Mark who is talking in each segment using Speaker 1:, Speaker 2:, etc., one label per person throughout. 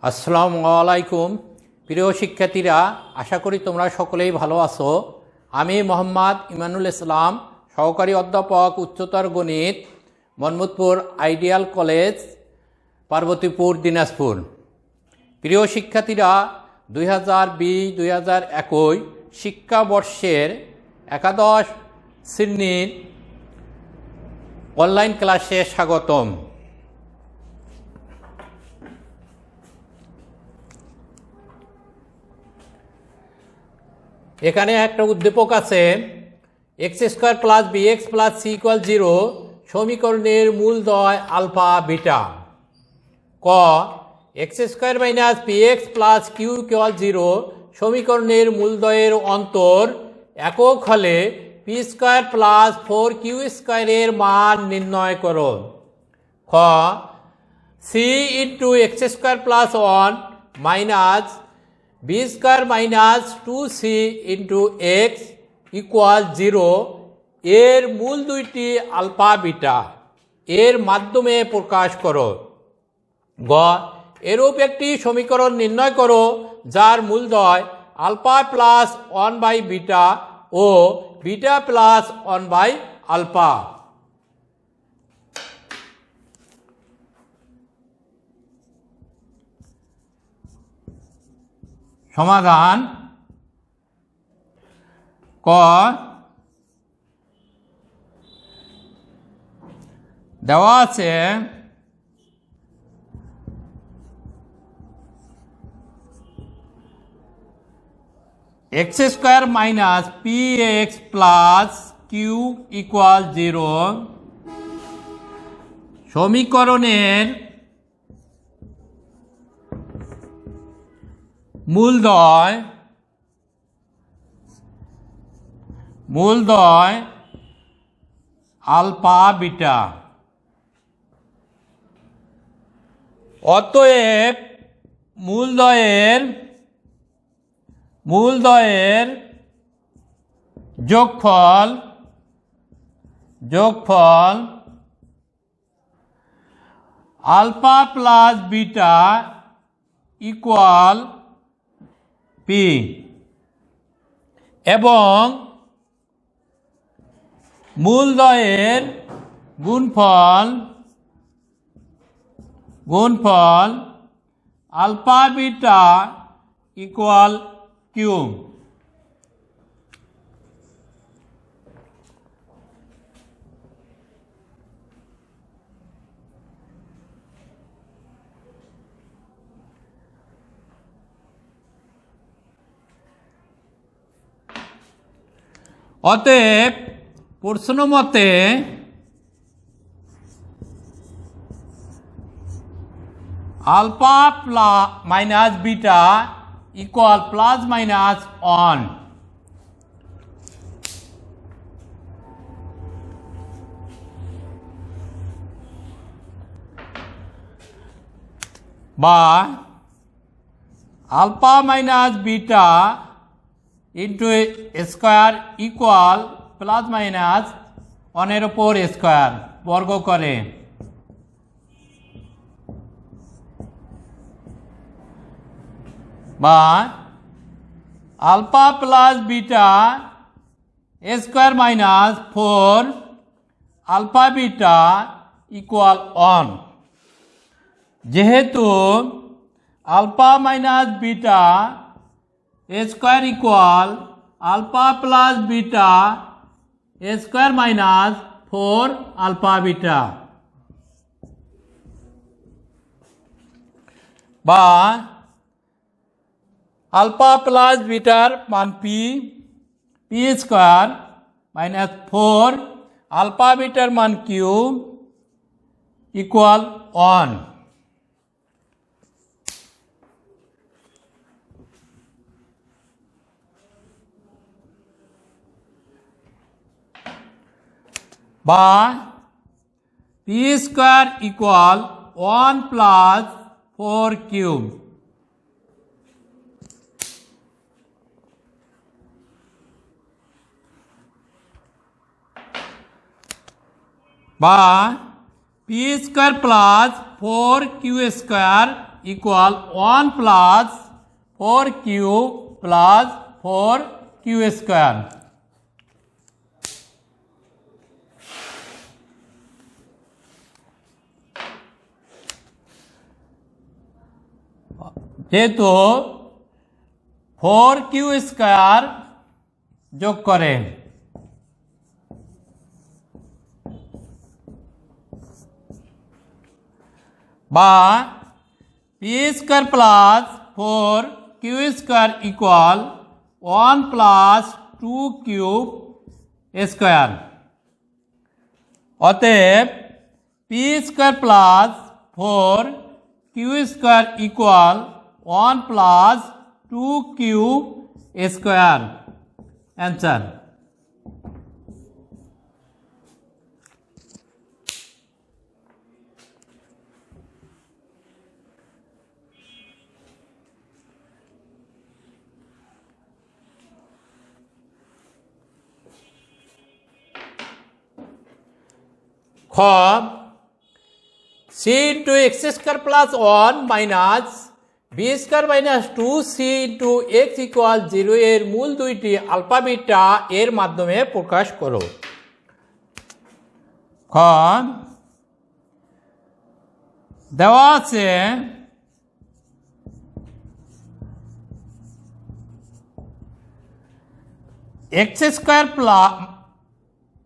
Speaker 1: আসসালামু আলাইকুম প্রিয় শিক্ষার্থীরা, আশা করি তোমরা সকলেই ভালো আছো। আমি মোহাম্মদ ইমানুল ইসলাম, সহকারী অধ্যাপক উচ্চতর গণিত, মোহাম্মদপুর আইডিয়াল কলেজ, পার্বতীপুর, দিনাজপুর। প্রিয় শিক্ষার্থীরা, 2020-2021 শিক্ষাবর্ষের একাদশ শ্রেণীর অনলাইন ক্লাসে স্বাগতম। এখানে একটা উদ্দীপক আছে, x² + bx + c = 0 সমীকরণের মূলদ্বয় আলফা বিটা। ক x² - px + q = 0 সমীকরণের মূলদ্বয়ের অন্তর একক হলে p² + 4q² এর মান নির্ণয় করো। খ c × x² + 1 - b² - 2c × x = 0 এর মূল দুইটি আলফা বিটা এর মাধ্যমে প্রকাশ করো। গ এরূপ একটি সমীকরণ নির্ণয় করো যার মূলদ্বয় আলফা প্লাস 1/β ও বিটা প্লাস 1/α। সমাধান। ক দেওয়া আছে x² - px + q = 0 সমীকরণের মূলদ্বয় আলফা বিটা। অতএব মূলদ্বয়ের যোগফল আলফা প্লাস বিটা = p এবং মূলদ্বয়ের গুণফল আলফা বিটা = q। অতএব প্রশ্ন মতে alpha minus beta equal plus minus 1। বা alpha minus beta into square equal plus minus 1-এর উপর স্কোয়ার বর্গ করে। বা alpha plus beta square minus 4 alpha beta equal 1। যেহেতু alpha minus beta square equal alpha plus beta square minus 4 alpha beta. বা alpha plus বিটার মান p² - 4 alpha বিটার মান q ইকুয়াল 1। বা p² ইকুয়াল 1 + 4q। বা p² + 4q² equal 1 plus 4q plus 4q square. যেহেতু 4q square যোগ করেন বা p square plus 4q square equal 1 plus 2q square. অতএব p square plus 4q square equal 1 plus 2q square. Answer. খ c into x square plus 1 minus b square minus 2c into x equal 0 এর মূল দুইটি alpha beta এর মাধ্যমে প্রকাশ করো। খ দেওয়া আছে x square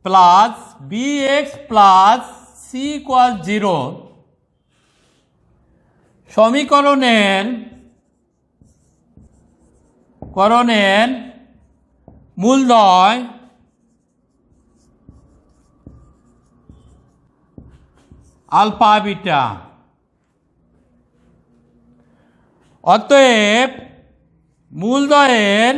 Speaker 1: plus b x plus c equal 0 সমীকরণের মূলদ্বয় আলফা বিটা। অতএব মূলদ্বয়ের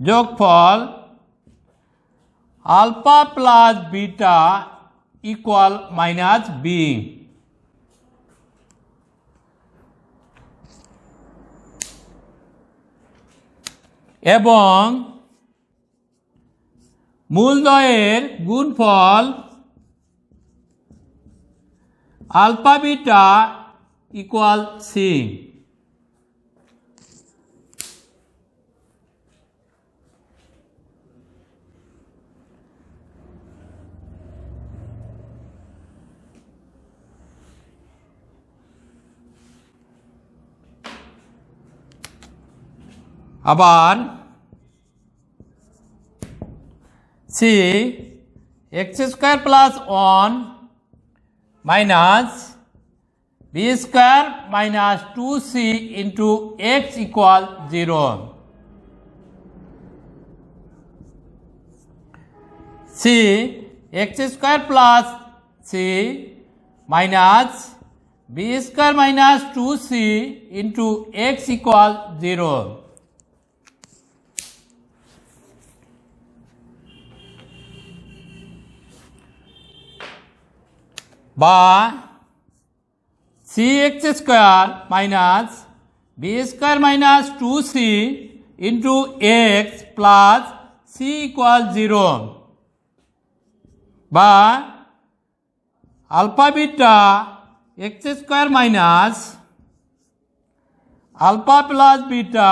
Speaker 1: যোগফল alpha plus beta equal minus B. এবং মূলদ্বয়ের গুণফল আলফা বিটা ইকুয়াল সি। আবার c x square plus 1 minus b square minus 2c into x equal 0। C x square plus c minus b square minus 2c into x equal 0। বা c x square minus b square minus 2c into x plus c equal 0। বা alpha beta x square minus alpha plus beta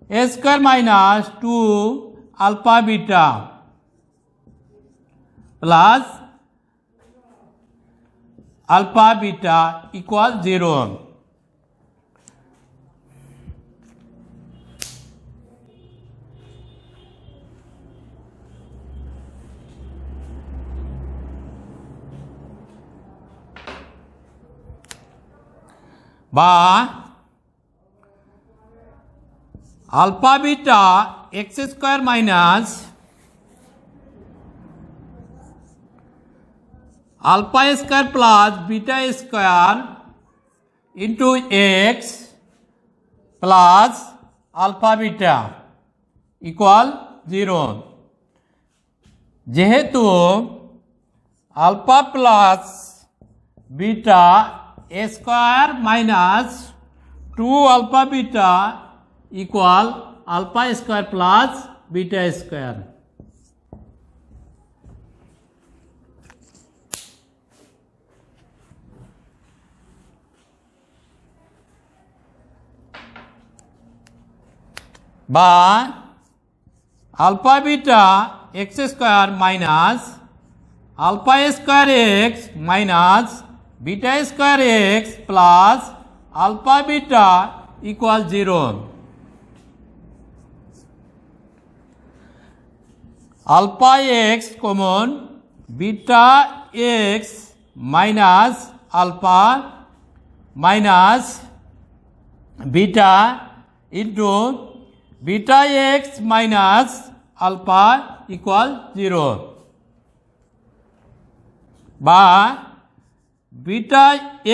Speaker 1: a square minus 2 alpha beta plus alpha beta equal 0। বা alpha beta x square minus alpha square plus beta square into x plus alpha beta equal 0। जेहेतु alpha plus beta a square minus 2 alpha beta equal alpha square plus beta square. বা alpha beta x square minus alpha square x minus beta square x plus alpha beta equal 0। Alpha x common, beta x minus alpha minus beta into beta x minus alpha equal 0 বা beta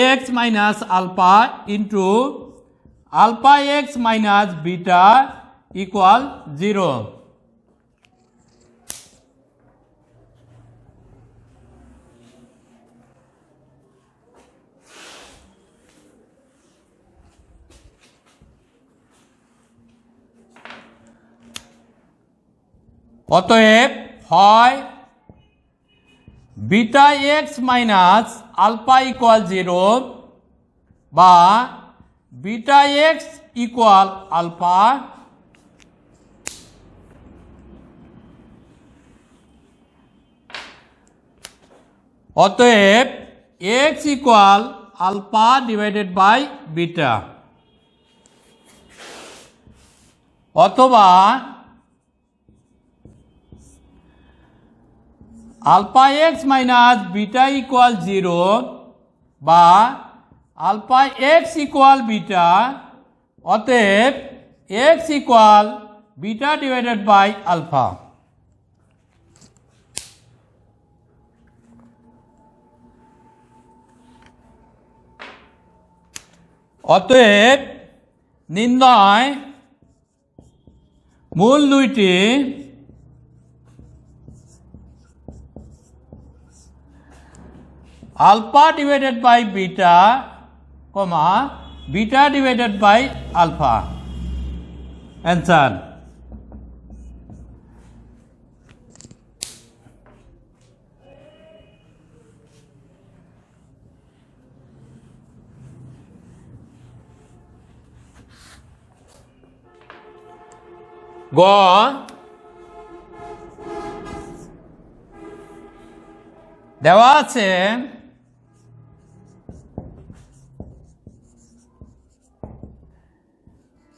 Speaker 1: x minus alpha into alpha x minus beta equal 0। অতএব হয় beta x minus alpha equal 0 বা beta x equal alpha, অতএব x equal alpha divided by beta, অথবা alpha x minus beta equal 0 বা alpha x equal beta, অতএব x equal beta divided by alpha. অতএব নির্ণয় মূল দুইটি alpha divided by beta, beta divided by alpha. Answer গ দেওয়া আছে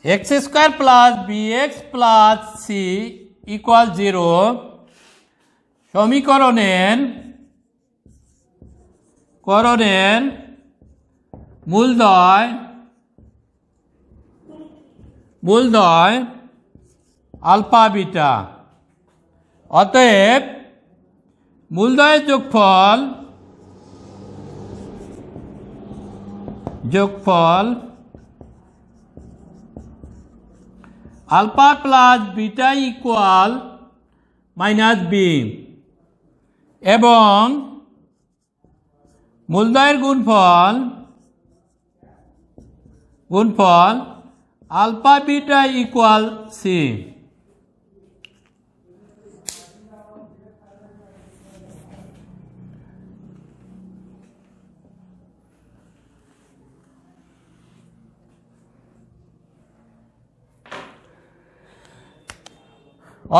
Speaker 1: X square plus B X plus C equal 0 সমীকরণের মূলদ্বয় আলফা বিটা। অতএব মূলদ্বয়ের যোগফল alpha plus beta equal minus B এবং মূলদ্বয়ের গুণফল আলফা বিটা ইকুয়াল সি।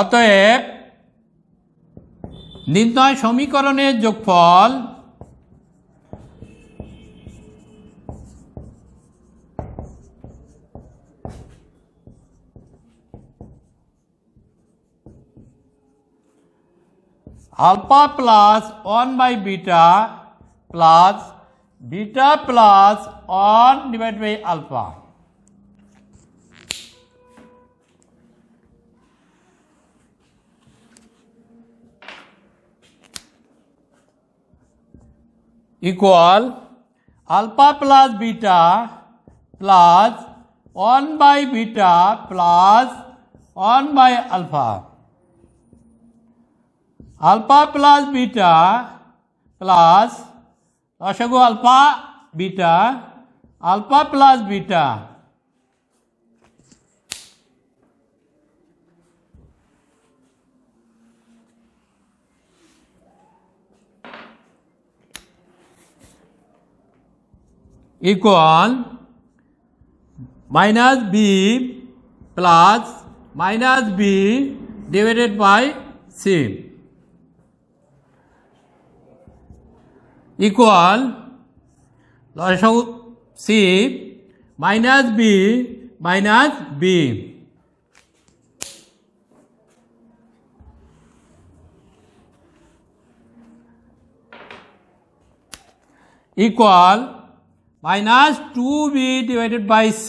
Speaker 1: অতএব নির্ণয় সমীকরণের যোগফল alpha plus 1 by beta plus beta plus 1 divide by alpha equal alpha plus beta plus 1 by beta plus 1 by alpha, alpha plus beta plus লসাগু alpha beta, alpha plus beta equal minus b plus minus b divided by c equal লসাগু c minus b minus b equal minus 2b divided by c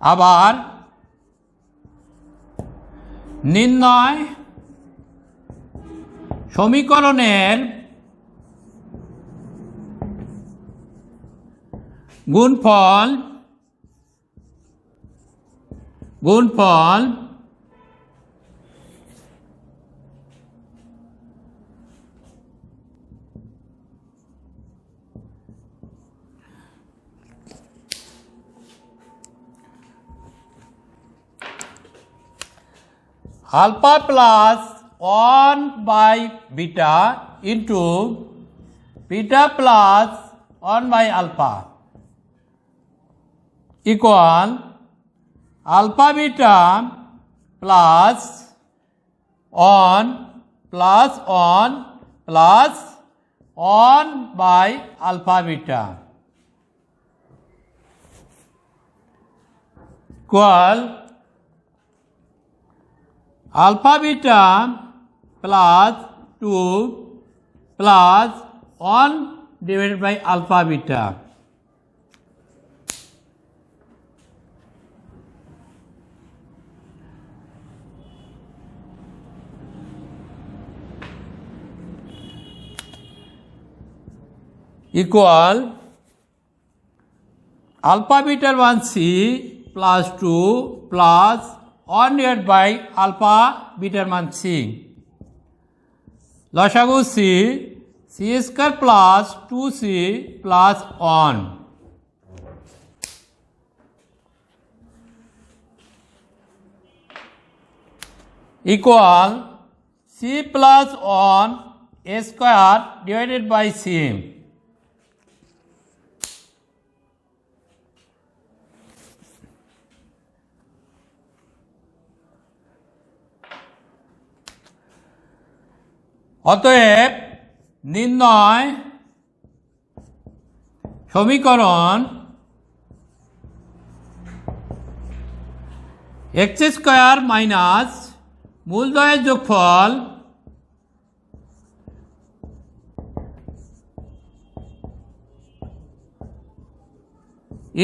Speaker 1: আবার নির্ণয় সমীকরণের গুণফল alpha plus 1 by beta into beta plus 1 by alpha equal alpha beta plus 1 plus 1 plus 1 by alpha beta equal alpha beta plus 2 plus 1 divided by alpha beta equal alpha beta 1c plus 2 plus 1 divided by alpha beta 1c লসাগু c c square plus 2c plus 1 equal c plus 1 a square divided by c অতএব নির্ণয় সমীকরণ x square minus মূলদ্বয়ের যোগফল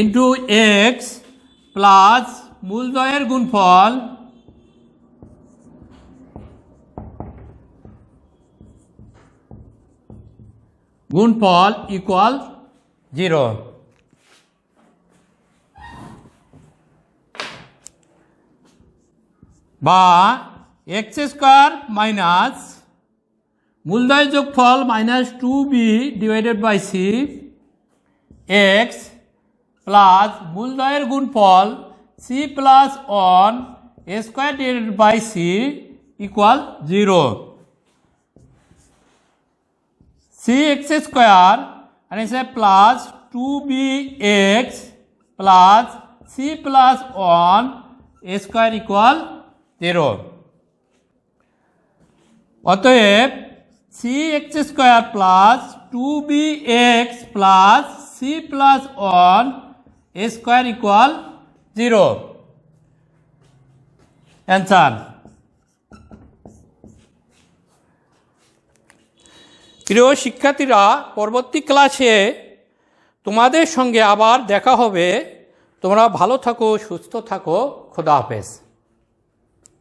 Speaker 1: into x plus মূলদ্বয়ের গুণফল গুণফল equal 0 বা x স্কয়ার মাইনাস মূলদ্বয়ের যোগফল minus 2b divided by c x plus মূলদ্বয়ের গুণফল c plus 1 a square divided by c equal 0 cx square and it's a plus 2bx plus c plus 1 a square equal 0 অতএব cx square plus 2bx plus c plus 1 a square equal 0 answer প্রিয় শিক্ষার্থীরা পরবর্তী ক্লাসে তোমাদের সঙ্গে আবার দেখা হবে তোমরা ভালো থাকো সুস্থ থাকো খোদা হাফেজ